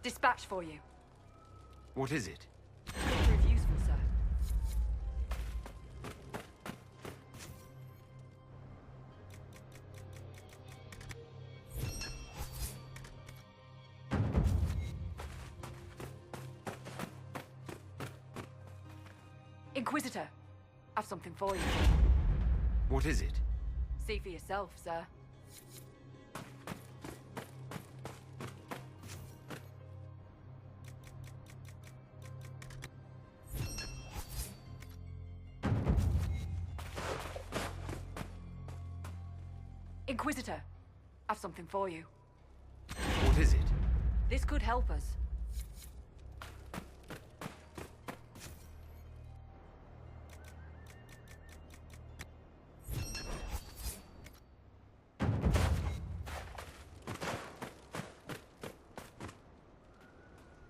Dispatch for you. What is it? Could prove useful, sir. Inquisitor, I've something for you. What is it? See for yourself, sir. Inquisitor, I've something for you. What is it? This could help us.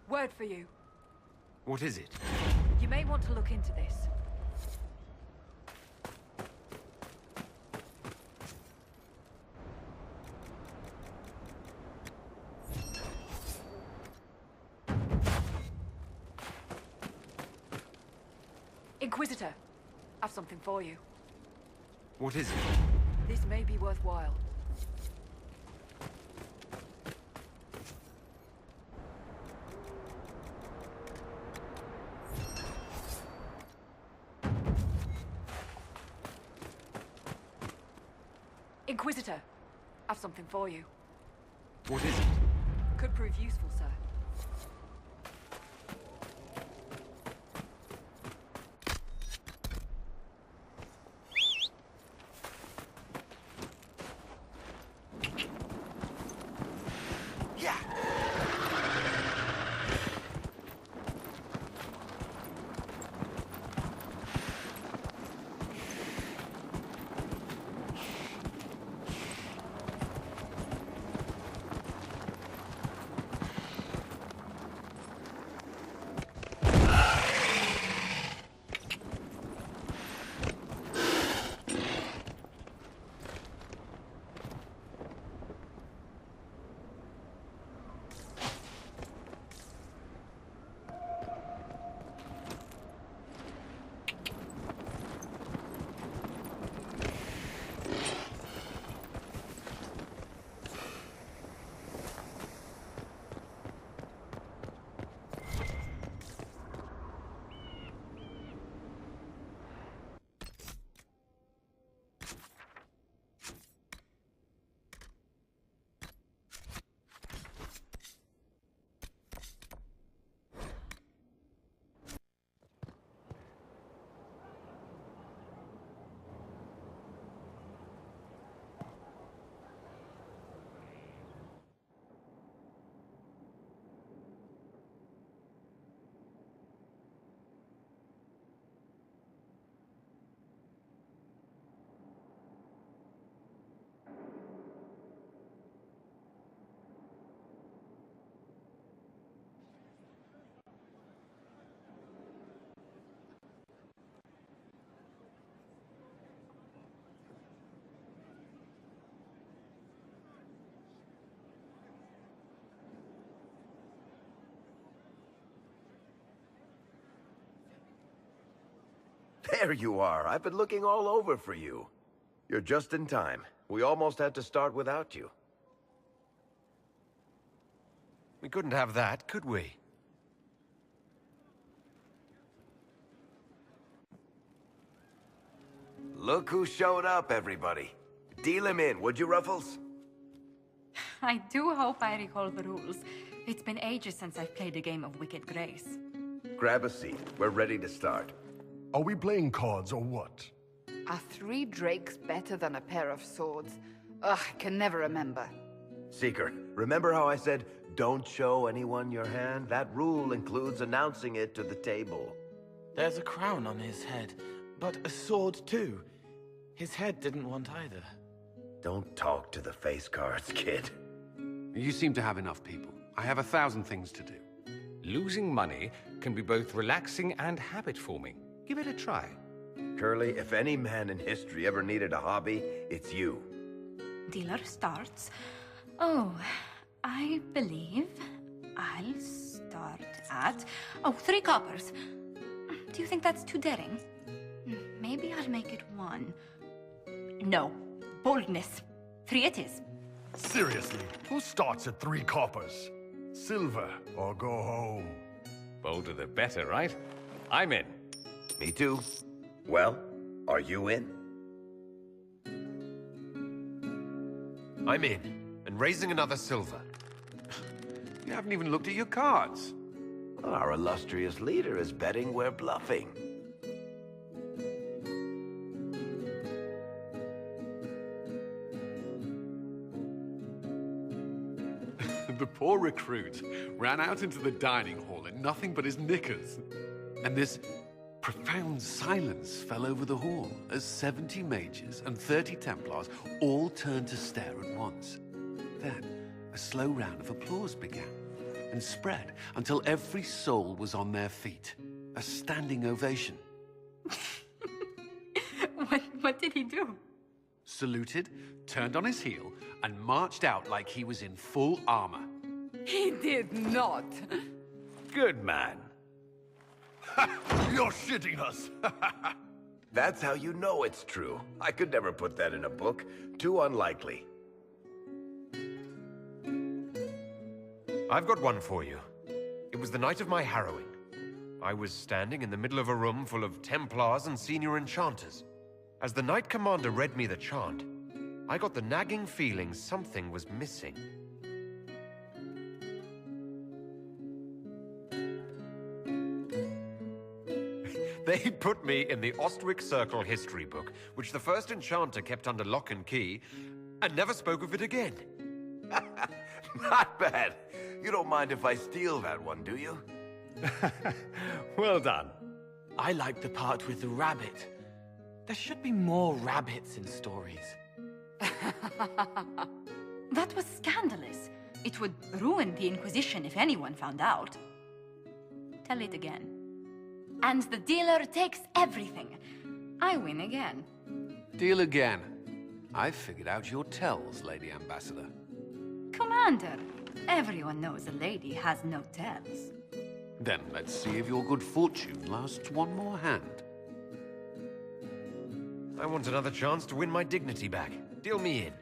Word for you. What is it? You may want to look into this. Inquisitor, I've something for you. What is it? This may be worthwhile. Inquisitor, I've something for you. What is it? Could prove useful, sir. There you are. I've been looking all over for you. You're just in time. We almost had to start without you. We couldn't have that, could we? Look who showed up, everybody. Deal him in, would you, Ruffles? I do hope I recall the rules. It's been ages since I've played a game of Wicked Grace. Grab a seat. We're ready to start. Are we playing cards or what? Are 3 drakes better than a pair of swords? Ugh, I can never remember. Seeker, remember how I said, don't show anyone your hand? That rule includes announcing it to the table. There's a crown on his head, but a sword too. His head didn't want either. Don't talk to the face cards, kid. You seem to have enough people. I have 1,000 things to do. Losing money can be both relaxing and habit-forming. Give it a try. Curly, if any man in history ever needed a hobby, it's you. Dealer starts. Oh, I believe I'll I'll start at... Oh, 3 coppers. Do you think that's too daring? Maybe I'll make it 1. No. Boldness. 3 it is. Seriously, who starts at 3 coppers? Silver or go home? Bolder the better, right? I'm in. Me too. Well, are you in? I'm in, and raising another silver. You haven't even looked at your cards. Our illustrious leader is betting we're bluffing. The poor recruit ran out into the dining hall in nothing but his knickers. And this profound silence fell over the hall as 70 mages and 30 Templars all turned to stare at once. Then, a slow round of applause began and spread until every soul was on their feet. A standing ovation. What did he do? Saluted, turned on his heel, and marched out like he was in full armor. He did not. Good man. You're shitting us! That's how you know it's true. I could never put that in a book. Too unlikely. I've got one for you. It was the night of my harrowing. I was standing in the middle of a room full of Templars and senior enchanters. As the Knight Commander read me the chant, I got the nagging feeling something was missing. They put me in the Ostwick Circle history book, which the first enchanter kept under lock and key, and never spoke of it again. Not bad. You don't mind if I steal that one, do you? Well done. I like the part with the rabbit. There should be more rabbits in stories. That was scandalous. It would ruin the Inquisition if anyone found out. Tell it again. And the dealer takes everything. I win again. Deal again. I've figured out your tells, Lady Ambassador. Commander, everyone knows a lady has no tells. Then let's see if your good fortune lasts one more hand. I want another chance to win my dignity back. Deal me in.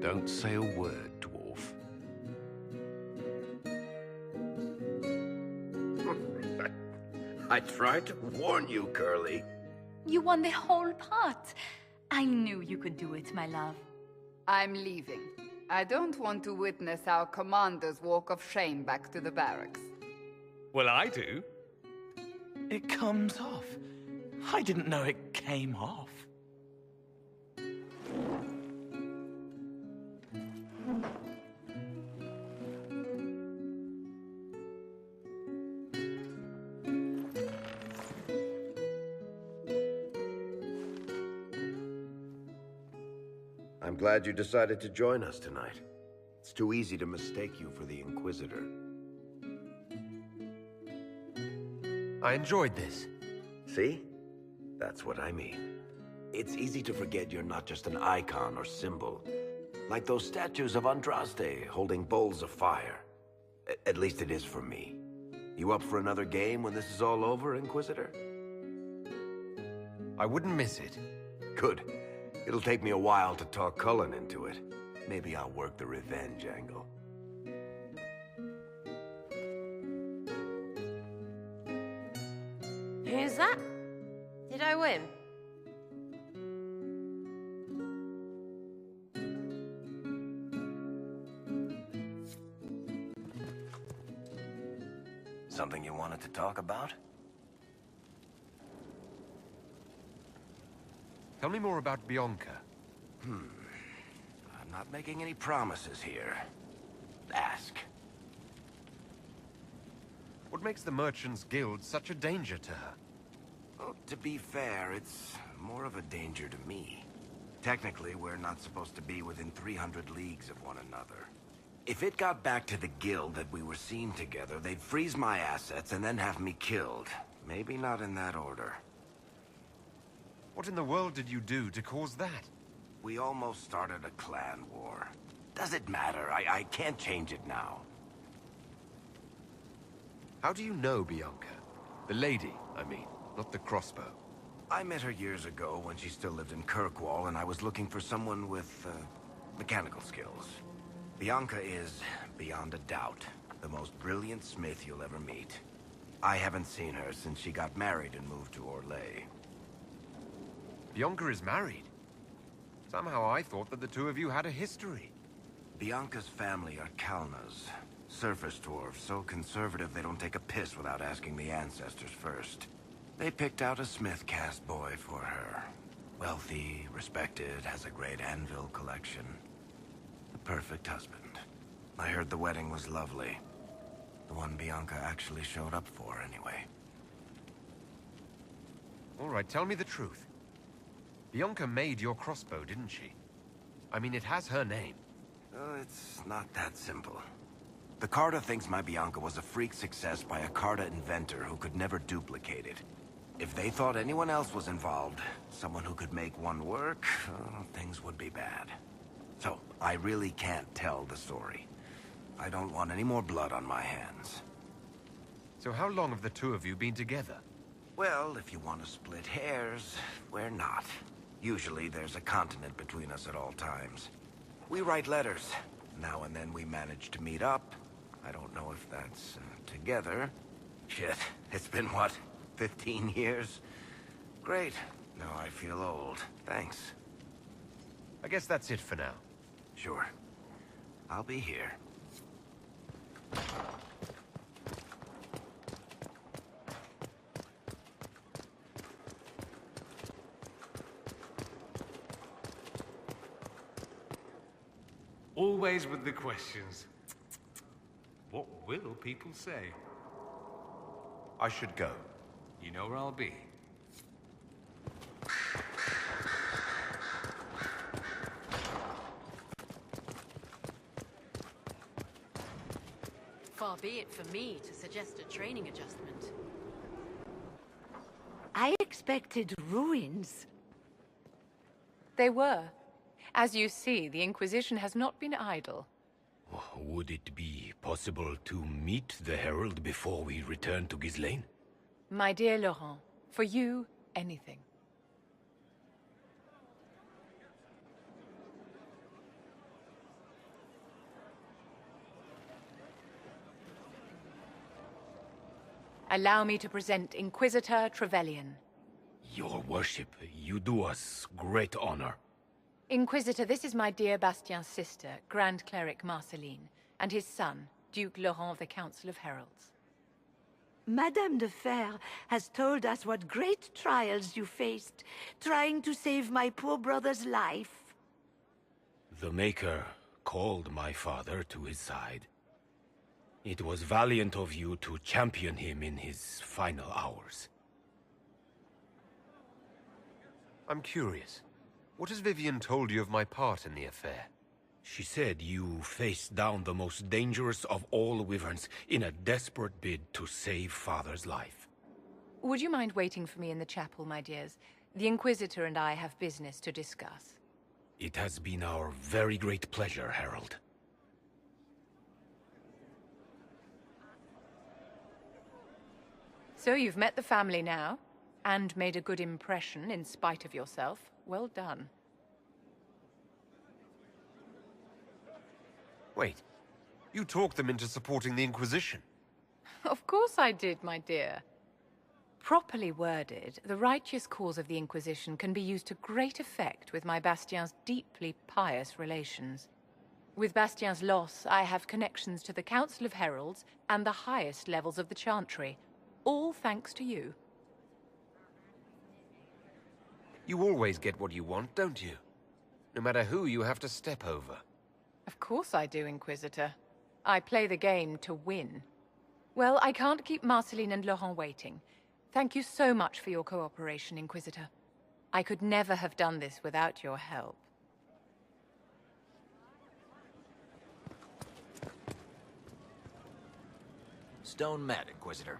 Don't say a word, dwarf. I tried to warn you, Curly. You won the whole pot. I knew you could do it, my love. I'm leaving. I don't want to witness our commander's walk of shame back to the barracks. Well, I do. It comes off. I didn't know it came off. I'm glad you decided to join us tonight. It's too easy to mistake you for the Inquisitor. I enjoyed this. See? That's what I mean. It's easy to forget you're not just an icon or symbol. Like those statues of Andraste holding bowls of fire. At least it is for me. You up for another game when this is all over, Inquisitor? I wouldn't miss it. Good. It'll take me a while to talk Cullen into it. Maybe I'll work the revenge angle. Who's that? Did I win? Something you wanted to talk about? Tell me more about Bianca. I'm not making any promises here. Ask. What makes the Merchants Guild such a danger to her? Well, to be fair, it's more of a danger to me. Technically, we're not supposed to be within 300 leagues of one another. If it got back to the guild that we were seen together, they'd freeze my assets and then have me killed. Maybe not in that order. What in the world did you do to cause that? We almost started a clan war. Does it matter? I can't change it now. How do you know Bianca? The lady, I mean, not the crossbow. I met her years ago when she still lived in Kirkwall, and I was looking for someone with, mechanical skills. Bianca is, beyond a doubt, the most brilliant smith you'll ever meet. I haven't seen her since she got married and moved to Orlais. Bianca is married? Somehow I thought that the two of you had a history. Bianca's family are Kalnas. Surface dwarves, so conservative they don't take a piss without asking the ancestors first. They picked out a smith caste boy for her. Wealthy, respected, has a great anvil collection. The perfect husband. I heard the wedding was lovely. The one Bianca actually showed up for, anyway. All right, tell me the truth. Bianca made your crossbow, didn't she? I mean, it has her name. It's not that simple. The Carta thinks my Bianca was a freak success by a Carta inventor who could never duplicate it. If they thought anyone else was involved, someone who could make one work, things would be bad. So, I really can't tell the story. I don't want any more blood on my hands. So how long have the two of you been together? Well, if you want to split hairs, we're not. Usually there's a continent between us at all times. We write letters. Now and then we manage to meet up. I don't know if that's together. Shit, it's been what, 15 years? Great. Now I feel old. Thanks. I guess that's it for now. Sure. I'll be here. Always with the questions. What will people say? I should go. You know where I'll be. Far be it for me to suggest a training adjustment. I expected ruins. They were. As you see, the Inquisition has not been idle. Would it be possible to meet the Herald before we return to Ghislaine? My dear Laurent, for you, anything. Allow me to present Inquisitor Trevelyan. Your worship, you do us great honor. Inquisitor, this is my dear Bastien's sister, Grand Cleric Marceline, and his son, Duke Laurent of the Council of Heralds. Madame de Fer has told us what great trials you faced, trying to save my poor brother's life. The Maker called my father to his side. It was valiant of you to champion him in his final hours. I'm curious. What has Vivian told you of my part in the affair? She said you faced down the most dangerous of all wyverns in a desperate bid to save Father's life. Would you mind waiting for me in the chapel, my dears? The Inquisitor and I have business to discuss. It has been our very great pleasure, Herald. So you've met the family now, and made a good impression in spite of yourself. Well done. Wait, you talked them into supporting the Inquisition. Of course I did, my dear. Properly worded, the righteous cause of the Inquisition can be used to great effect with my Bastien's deeply pious relations. With Bastien's loss, I have connections to the Council of Heralds and the highest levels of the Chantry, all thanks to you. You always get what you want, don't you? No matter who you have to step over. Of course I do, Inquisitor. I play the game to win. Well, I can't keep Marceline and Laurent waiting. Thank you so much for your cooperation, Inquisitor. I could never have done this without your help. Stone Mat, Inquisitor.